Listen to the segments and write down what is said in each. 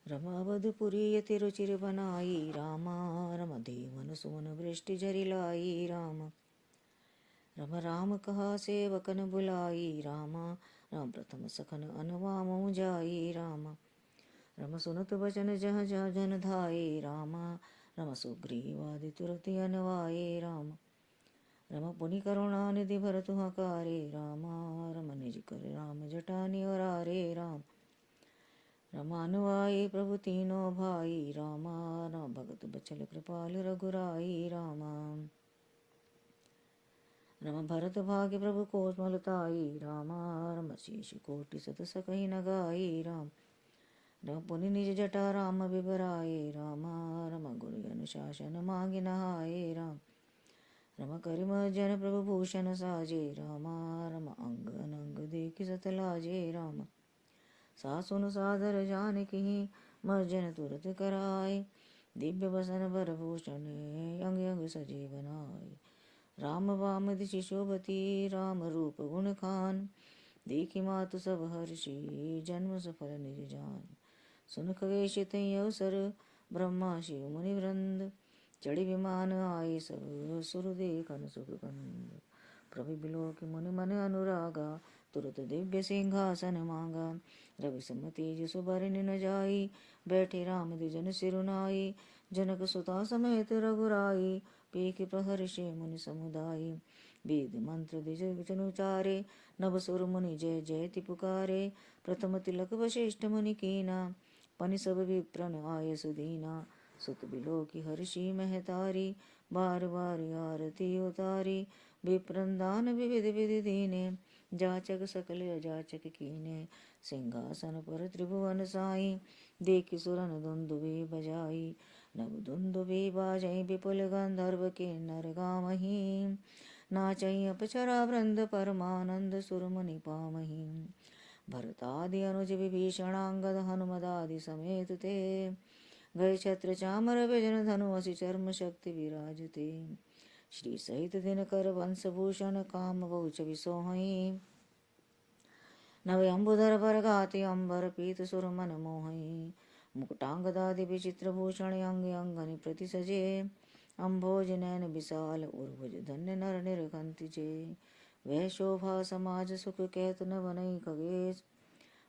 रमावधपुरी यति रुचिर बनाई रामा, रमदेवन सुमन वृष्टि झरि लाई रामा। रम राम कहा सेवकन बुलाई रामा, राम प्रथम सखन अनुवामऊ जाई रामा। रम सुनत बचन जह जह जन धाये रामा, रम सुग्रीवादि तुरत अनवाये रामा। रम पुनि करुणा निधि भरतु हकारे रामा, रम निज कर राम जटा निवरारे राम। रमानुआई प्रभु तीनों भाई रामा, राम भगत बचल कृपाल रघुराई रामा। रम भरत भाग्य प्रभु कोमलताई रामा, रम शेष कोटि सत सकहि न गाई राम। रम पुनि निज जटा राम बिबराए रामा, रम गुरु अनुशासन मांगि नहाए राम। रम करिम जन प्रभु भूषण साजे रामा, रम अंग अनंग देखि सत लाजे राम। सा सुन सादर जानकी मर्जन तुरत कराए, दिव्य बसन बर भूषण अंग अंग सजे बनाए। राम वाम दिशि शोभती राम रूप गुण खान, देखि मातु सब हर्षि जन्म सफल निज जान। सुन खगेश तई अवसर ब्रह्मा शिव मुनि वृंद, चढ़ी विमान आए सब सुर देखन सुख कंद। प्रभु बिलोक मुनि मन अनुरागा, तुरत दिव्य सिंहासन मांगा। रवि सम तेज सुबरनि न जाई, बैठे राम द्विजन सिरुनाई। जनक सुता समेत रघुराई, पीक प्रहर्षि मुनि समुदाय। वेद मंत्र द्विज वचन उचारे, नभ सुर मुनि जय जयति पुकारे। प्रथम तिलक वशिष्ठ मुनि कीना, पनि सब विप्रन आय सुदीना। सुत बिलोकी हर्षि महतारी, बार बार आरती उतारी। विप्रन दान विविध विधि दीने, जाचक सकल अजाचक कीने। सिंहासन पर त्रिभुवन साई, देखि सुरन दुंदुभि बजाई। नव दुंदुभि बाजै विपुल गंधर्व किन्नर गावहीं, नाचै अप्सरा वृंद परमानंद सुर मुनि पावहीं। भरतादि अनुज विभीषणांगद हनुमदादि समेत ते, गए छत्र चामर विजन धनु असि चर्म शक्ति विराजते। श्री सहित दिनकर वंशभूषण काम बहु छवि सोहई, नव अम्बुधर पर घाति अम्बर पीत सुर मन मोहई। मुकुटांगदादि विचित्र भूषण अंग अंगनि प्रति सजे, अम्भोज नैन विशाल उर्भुज धन्य नर निरखंति जे। वह शोभा समाज सुख कहत न बनई खगेश,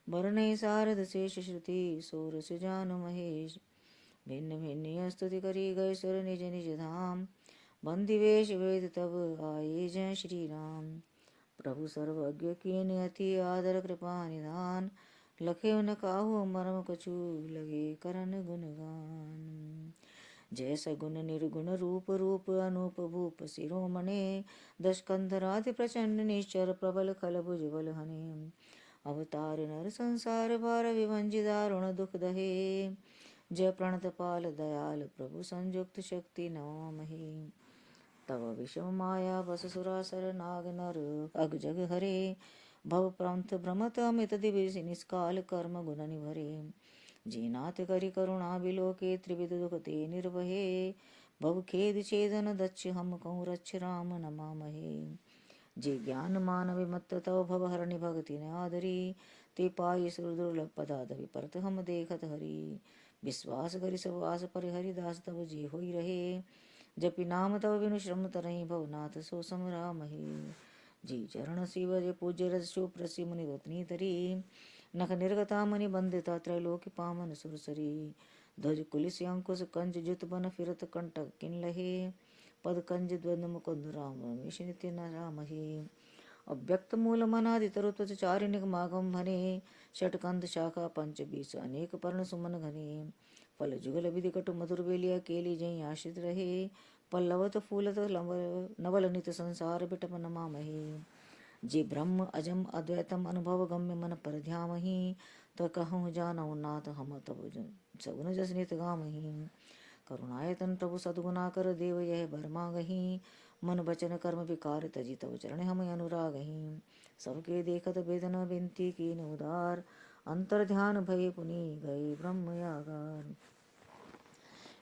बरनई सारद शेष श्रुति सोरस जानु महेश। भिन्न भिन्न स्तुति करी गए सुर निज निज धाम, बंदी वेश वेद तब आए जय श्री राम। प्रभु सर्वज्ञ कीन अति आदर कृपा निधान, लखे न काहू मरम कछु लगे करन गुणगान। जय सगुन निर्गुण रूप रूप अनूप भूप शिरोमणे, दश कंधराधि प्रचंड निश्चर प्रबल खल भुज बल हने। अवतार नर संसार भार विभंजि दारुण दुख दहे, जय प्रणत पाल दयाल प्रभु संयुक्त शक्ति नमामहे। तव विषम माया बस सुरासर नाग नर अग जग हरे, भव प्रंथ भ्रमत अमित दिव्य निष्काल कर्म गुण निभरे। जे नाथ करि करुणा बिलोके त्रिविध दुख ते निर्वहे, भव खेद छेदन दक्ष हम कहूँ रक्ष राम नमामहे। जे ज्ञान मान विमत्त तव भव हरणि भगति न आदरी, ते पाई सुर दुर्लभ पदार्थ विपरत हम देखत हरि। विश्वास करि सब आस परिहरि दास तब जे होई रहे, जपि नाम तव बिनु श्रम तरहि भवनाथ सो सम रामहि। जी चरण शिव जे पूज्य रस शो प्रसि मुनि रत्नी तरी, नख निर्गता मणि बंदिता त्रैलोक्य पावन सुरसरी। ध्वज कुलिस अंकुश कंज जुत बन फिरत कंटक किन लहे, पद कंज द्वंद मुकुंद राम रमेश नित्य न रामहि। अव्यक्त मूल मनादि तरुत्वच चारि निगमागम भने, षटकंद शाखा पंच बीस अनेक पर्ण सुमन घने। फल जुगल विधि कटु मधुर बेलिया केली जई आश्रित रहे, पल्लवत फूलत नवल नित संसार बिटप नमामहे। जे ब्रह्म अजम अद्वैतम अनुभव गम्य मन पर ध्यामहि, त कहूँ जानऊ नाथ हम तब सगुन जस नित गामहि। करुणायतन प्रभु सद्गुना कर देव यह बर मांगहि, मन वचन कर्म विकार तजी तव चरण हम अनुरागहि। सबके देखत वेदन बिनती कीन उदार, अंतर ध्यान भय पुनि गए ब्रह्म आगार।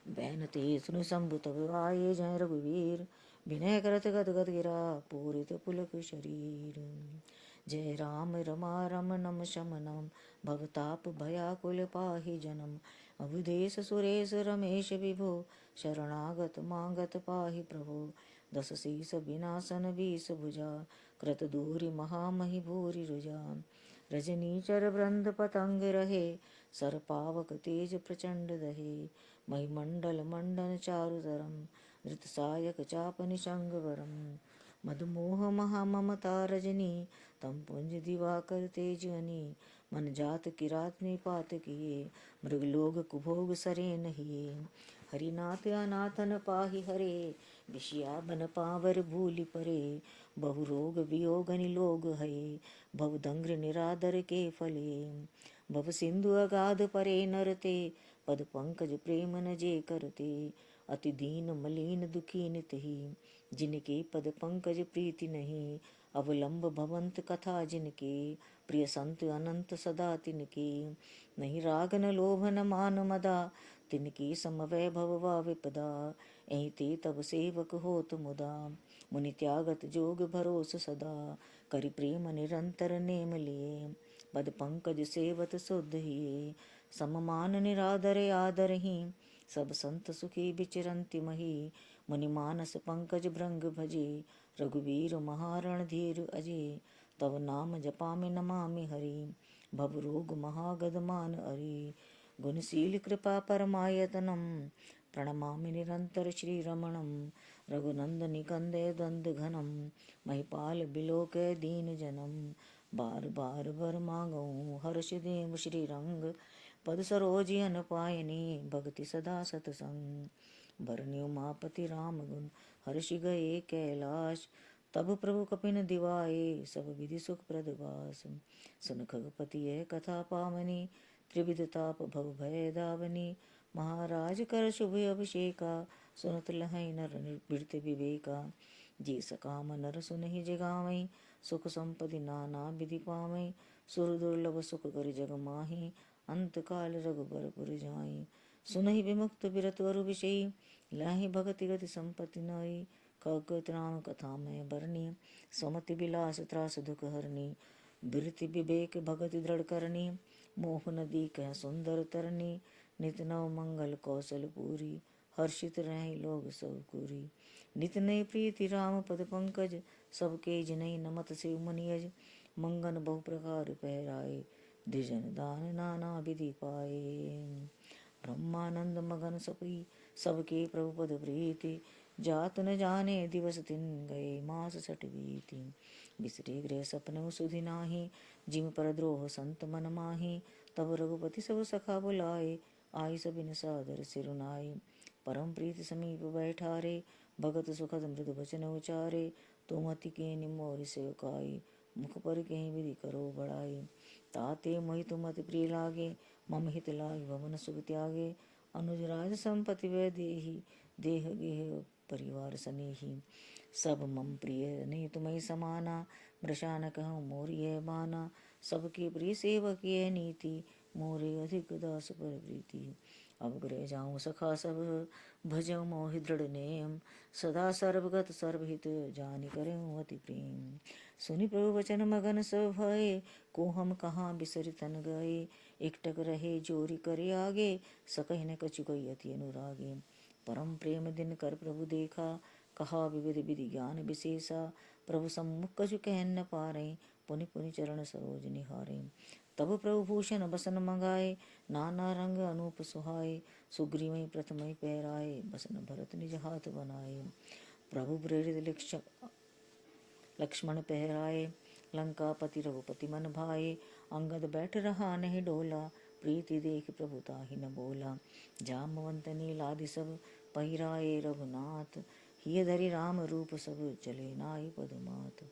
बैनते सुन शंभु तब आए जय रघुवीर, विनय करत गद गद गिरा पूरित पुलक शरीर। जय राम रमा रमणम शमनम भवताप भयाकुल पाहि जनम। अवधेश सुरेश रमेश विभो शरणागत मांगत पाहि प्रभो। दस शीस विनाशन बीस भुजा कृत दूरी महामहि भूरि रुजा। रजनीचर वृंद पतंग रहे सर पावक तेज प्रचंड दहे। महिमंडल मंडन चारुतरम धृत सायक चाप निशंगवरम। मदमोह महाममता रजनी तम पुंज दिवाकर तेजनी। मन जात किरात निपात किए मृगलोग कुभोग सरे नहिए। हरिनाथ अनाथन पाहि हरे विषया बन पावर भूलि परे। बहु रोग वियोग निलोग हये भव दंग्र निरादर के फले। भव सिंधु अगाध परे नरते पद पंकज प्रेम न जे करते। अति दीन मलिन दुखी नित ही जिनके पद पंकज प्रीति नहीं। अवलंब भवंत कथा जिनके प्रिय संत अनंत सदा तिनके। नहीं राग न लोभ न मान मदा तिनके समवैभव वा विपदा। एहि ते तब सेवक होत मुदा मुनि त्यागत जोग भरोस सदा। करि प्रेम निरंतर नेम लिए पद पंकज सेवत शुद्ध हिये। सममान निरादर आदर ही सब संत सुखी विचरंति मही। मुनि मानस पंकज भृंग भजे रघुवीर महारण धीर अजय। तव नाम जपामि नमामि हरि भव रोग महागद मान हरि। गुणशील कृपा परमायतनम प्रणमामि निरंतर श्री रमणम। रघुनंदनि कंदे द्वंद घनम महिपाल बिलोक दीन जनम। बार बार बर मांगऊँ हर्ष देव श्री रंग। पद सरोज अन पायनी भक्ति सदा सतसंग। बरन्यु मापति राम गुण हर्षि गए कैलाश। तब प्रभु कपिन दिवाए सब विधि सुख प्रद बास। सुन खगपति यह कथा पावनी त्रिविध ताप भव भय दावनी। महाराज कर शुभ अभिषेका सुनत लहै नर बिरते विवेका। जी सकाम नर सुनहि जगावै सुख संपदि नाना विधि पावै। सुर दुर्लभ सुख कर जग माही अंत काल रघुबर पुर जाई। सुनहि विमुक्त बिरत अरु विषयी लाहि भगति गति संपत्ति नाई। खगत राम कथा मैं बरनी सुमति विलास त्रास दुख हरनी। बिरति विवेक भगति दृढ़ करनी मोह नदी कह सुंदर तरनी। नित नव मंगल कौशल पूरी हर्षित रहे लोग सब पूरी। नित नय प्रीति राम पद पंकज सबके जिनहि नमत शिव मनियज। मंगन बहु प्रकार पहराए द्विजन दान नाना विधि पाए। ब्रह्मानंद मगन सपी सबके प्रभु पद प्रीति। जात न जाने दिवस दिन गए मास सठ बीती। बिसरे गृह सपनउ सुधि नाही जिम पर द्रोह संत मन माही। तब रघुपति सब सखा बुलाए आई सबिन सादर सिरुनाई। परम प्रीति समीप बैठारे भगत सुखद मृदु वचन उचारे। तुम अति के निमोर सेवकाई मुख पर कहीं विधि करो बड़ाई। ताते मोहि तुम अति प्रिय लागे मम हित लागे भवन सुख त्यागे। अनुज राज संपत्ति वै देही देह गेह परिवार सनेही। सब मम प्रिय नहीं तुम्हें समाना मृषा न कहूँ मोरी है बाना। सबके प्रिय सेवक ये नीति मोरे अधिक दास पर प्रीति। अब ग्रह जाऊँ सखा सब भजऊ मोहि दृढ़ नेम। सदा सर्वगत सर्वहित जानि करें अति प्रेम। सुनि प्रभु वचन मगन सब भये को हम कहाँ बिसरि तन गए। एकटक रहे जोरी करे आगे सकहि न कछु कोई अति अनुरागे। परम प्रेम दिन कर प्रभु देखा कहा विविध विधि ज्ञान विशेषा। प्रभु सम्मुख कछु कहन न पारे पुनि पुनि चरण सरोज निहारे। तब प्रभु भूषण बसन मंगाए नाना रंग अनूप सुहाए। सुग्रीव प्रथम पहराए बसन भरत निज हाथ बनाए। प्रभु प्रेरित लक्ष्मण पहराए लंकापति रघुपति मन भाए। अंगद बैठ रहा नहीं डोला प्रीति देख प्रभु ताहि न बोला। जामवंत नीलादि सब पहिराए रघुनाथ। हिय धरि राम रूप सब चले नाहि पदमात।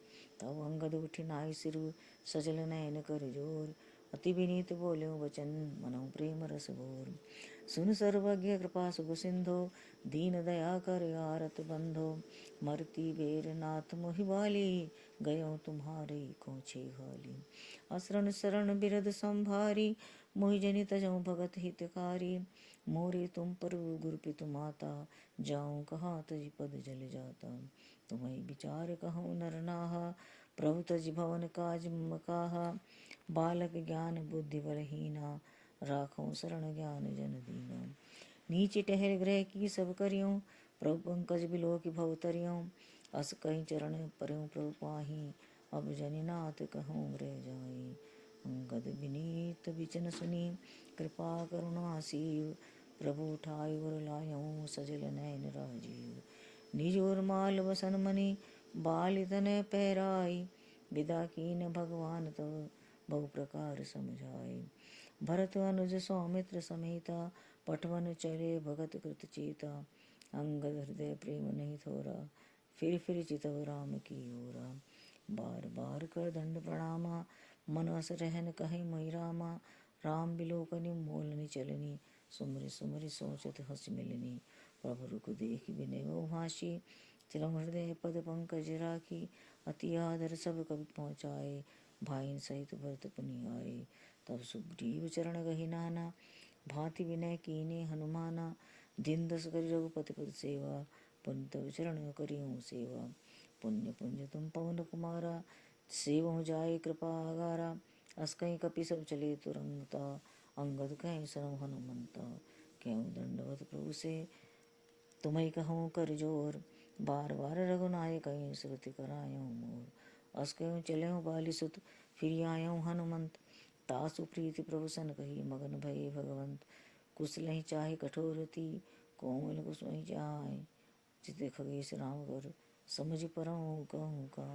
तब अंगद उठि नाहि सिरु सजल नयन कर जोर। अति विनीत बोले वचन मनहु प्रेम रस घोर। सुन सर्वज्ञ कृपा सुख सिंधो दीन दया कर आरत बंधो। मरती बेर नाथ मोहि वाली गयो तुम्हारे को छे हाली। असरण शरण बिरद संभारी मोहि जनि तजौ भगत हितकारी। मोरे तुम पर गुरु पितु माता जाऊँ कहा तज पद जल जाता। तुम्हें विचार कहूँ नर नाहा प्रभु तज भवन काज मकाहा, बालक ज्ञान बुद्धि बलहीना, राखों शरण ज्ञान जन दीना। नीचे टहल ग्रह की सब करियों, प्रभु पंकज बिलो की भव तरियों। अस कहीं चरण पर्यों प्रभु पाही, अब जनिनाथ कहूँ रह जाई। अंगद विनीत बिचन सुनी, कृपा करुणा सीव। प्रभु उठाई और लायों, सजल नयन राजीव। निज और माल वसन मनि, बाल तनय पैराई। विदा कीन भगवान तब, बहु प्रकार समझाए। भरत अनुज सौमित्र समेता, पठवन चले भगत कृत चेता। अंगद हृदय प्रेम नहीं थोरा, फिर चितव राम की ओरा। बार बार कर दंड प्रणामा, मन अस रहन कहीं मोहि रामा। राम बिलोकनि मोलनि चलनी, सुमरि सुमरि सोचत हंसि मिलनी। प्रभु रुख देख विनय बहु भाषी, चिरम हृदय पद पंकज राखी। अति आदर सब कवि पहुँचाए, भाईन सहित भरत पुनि आए। तब सुग्रीव चरण गहि नाना, भांति विनय कीने हनुमाना। दिन दस करि रघुपति पद सेवा, पुनि तब चरण करियूँ सेवा। पुण्य पुंज तुम पवन कुमारा, सेवहुँ जाय कृपा आगारा। अस कहीं कपि सब चले तुरंगता, अंगद कहीं सरम हनुमंता। क्यों दंडवत प्रभु से तुम्हें कहूँ कर जोर, बार बार रघुनायक कहीं श्रुति करायूँ मोर। अस कहीं चलें बाली सुत, फिर आयूँ हनुमंत। तासु प्रीति प्रभु सन कही, मगन भये भगवंत। कुशलहि चाहे कठोरति, कोमल कुसुमहि जाय। चित खगेश राम कर, समझि परऊँ कहूँ का।